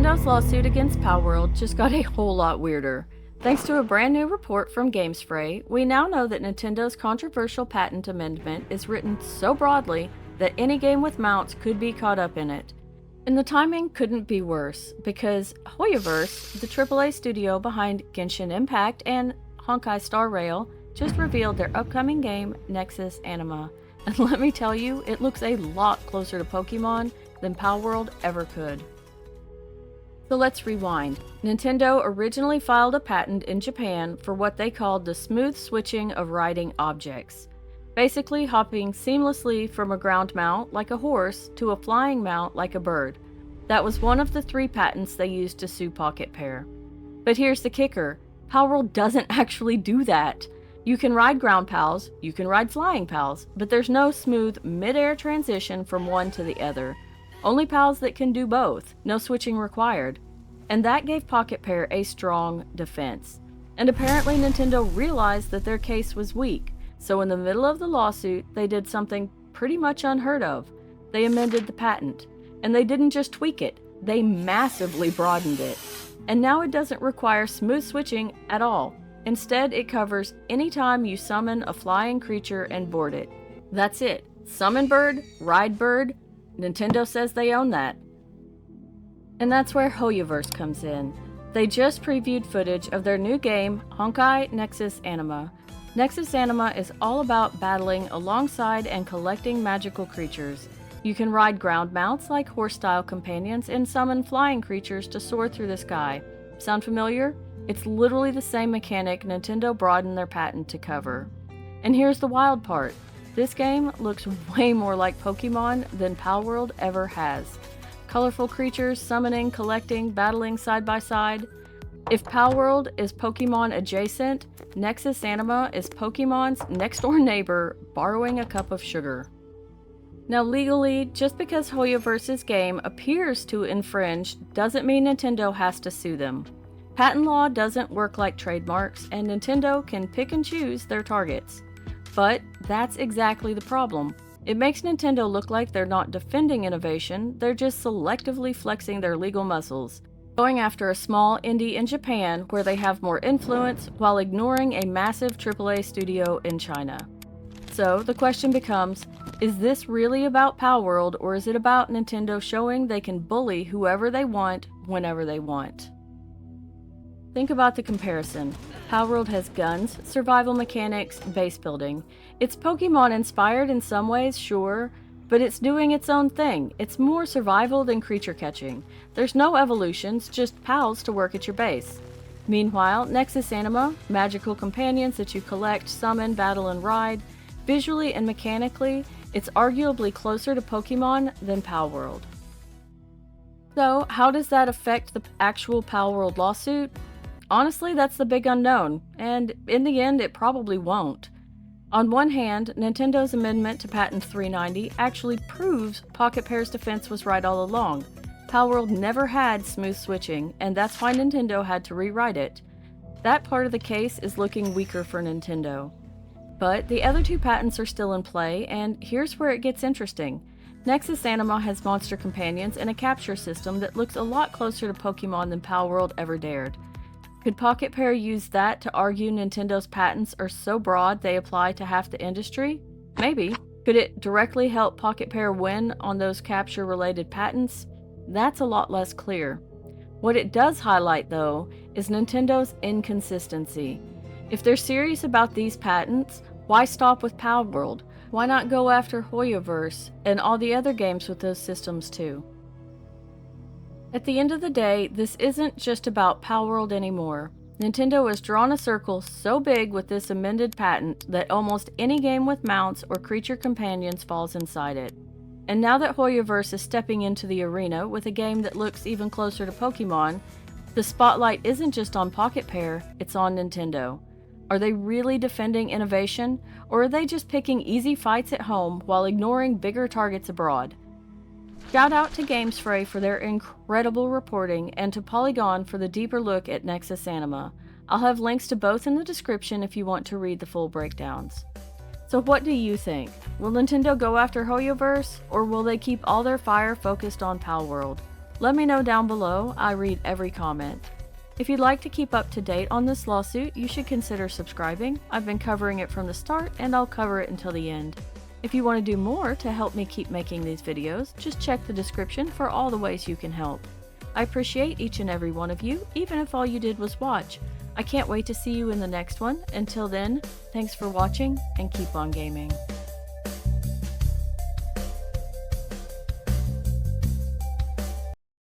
Nintendo's lawsuit against Palworld just got a whole lot weirder. Thanks to a brand new report from GamesFray, we now know that Nintendo's controversial patent amendment is written so broadly that any game with mounts could be caught up in it. And the timing couldn't be worse, because Hoyoverse, the AAA studio behind Genshin Impact and Honkai Star Rail, just revealed their upcoming game, Nexus Anima. And let me tell you, it looks a lot closer to Pokemon than Palworld ever could. So let's rewind. Nintendo originally filed a patent in Japan for what they called the smooth switching of riding objects. Basically hopping seamlessly from a ground mount, like a horse, to a flying mount, like a bird. That was one of the 3 patents they used to sue Pocketpair. But here's the kicker. Palworld doesn't actually do that. You can ride ground pals, you can ride flying pals, but there's no smooth mid-air transition from one to the other. Only pals that can do both, no switching required. And that gave Pocketpair a strong defense. And apparently Nintendo realized that their case was weak, so in the middle of the lawsuit, they did something pretty much unheard of. They amended the patent. And they didn't just tweak it, they massively broadened it. And now it doesn't require smooth switching at all. Instead, it covers any time you summon a flying creature and board it. That's it. Summon bird, ride bird. Nintendo says they own that. And that's where Hoyoverse comes in. They just previewed footage of their new game, Honkai Nexus Anima. Nexus Anima is all about battling alongside and collecting magical creatures. You can ride ground mounts like horse-style companions and summon flying creatures to soar through the sky. Sound familiar? It's literally the same mechanic Nintendo broadened their patent to cover. And here's the wild part. This game looks way more like Pokemon than Palworld ever has. Colorful creatures, summoning, collecting, battling side by side. If Palworld is Pokemon adjacent, Nexus Anima is Pokemon's next-door neighbor borrowing a cup of sugar. Now legally, just because Hoyoverse's game appears to infringe doesn't mean Nintendo has to sue them. Patent law doesn't work like trademarks, and Nintendo can pick and choose their targets. But that's exactly the problem. It makes Nintendo look like they're not defending innovation, they're just selectively flexing their legal muscles, going after a small indie in Japan where they have more influence while ignoring a massive AAA studio in China. So the question becomes, is this really about Palworld, or is it about Nintendo showing they can bully whoever they want, whenever they want? Think about the comparison. Palworld has guns, survival mechanics, base building. It's Pokemon inspired in some ways, sure, but it's doing its own thing. It's more survival than creature catching. There's no evolutions, just pals to work at your base. Meanwhile, Nexus Anima, magical companions that you collect, summon, battle, and ride. Visually and mechanically, it's arguably closer to Pokemon than Palworld. So, how does that affect the actual Palworld lawsuit? Honestly, that's the big unknown, and in the end, it probably won't. On one hand, Nintendo's amendment to Patent 390 actually proves Pocketpair's defense was right all along. Palworld never had smooth switching, and that's why Nintendo had to rewrite it. That part of the case is looking weaker for Nintendo. But the other 2 patents are still in play, and here's where it gets interesting. Nexus Anima has monster companions and a capture system that looks a lot closer to Pokemon than Palworld ever dared. Could Pocketpair use that to argue Nintendo's patents are so broad they apply to half the industry? Maybe. Could it directly help Pocketpair win on those capture-related patents? That's a lot less clear. What it does highlight, though, is Nintendo's inconsistency. If they're serious about these patents, why stop with Palworld? Why not go after Hoyoverse and all the other games with those systems too? At the end of the day, this isn't just about Palworld anymore. Nintendo has drawn a circle so big with this amended patent that almost any game with mounts or creature companions falls inside it. And now that Hoyoverse is stepping into the arena with a game that looks even closer to Pokemon, the spotlight isn't just on Pocketpair, it's on Nintendo. Are they really defending innovation, or are they just picking easy fights at home while ignoring bigger targets abroad? Shout out to GamesFray for their incredible reporting, and to Polygon for the deeper look at Nexus Anima. I'll have links to both in the description if you want to read the full breakdowns. So what do you think? Will Nintendo go after Hoyoverse, or will they keep all their fire focused on Palworld? Let me know down below, I read every comment. If you'd like to keep up to date on this lawsuit, you should consider subscribing. I've been covering it from the start and I'll cover it until the end. If you want to do more to help me keep making these videos, just check the description for all the ways you can help. I appreciate each and every one of you, even if all you did was watch. I can't wait to see you in the next one. Until then, thanks for watching and keep on gaming.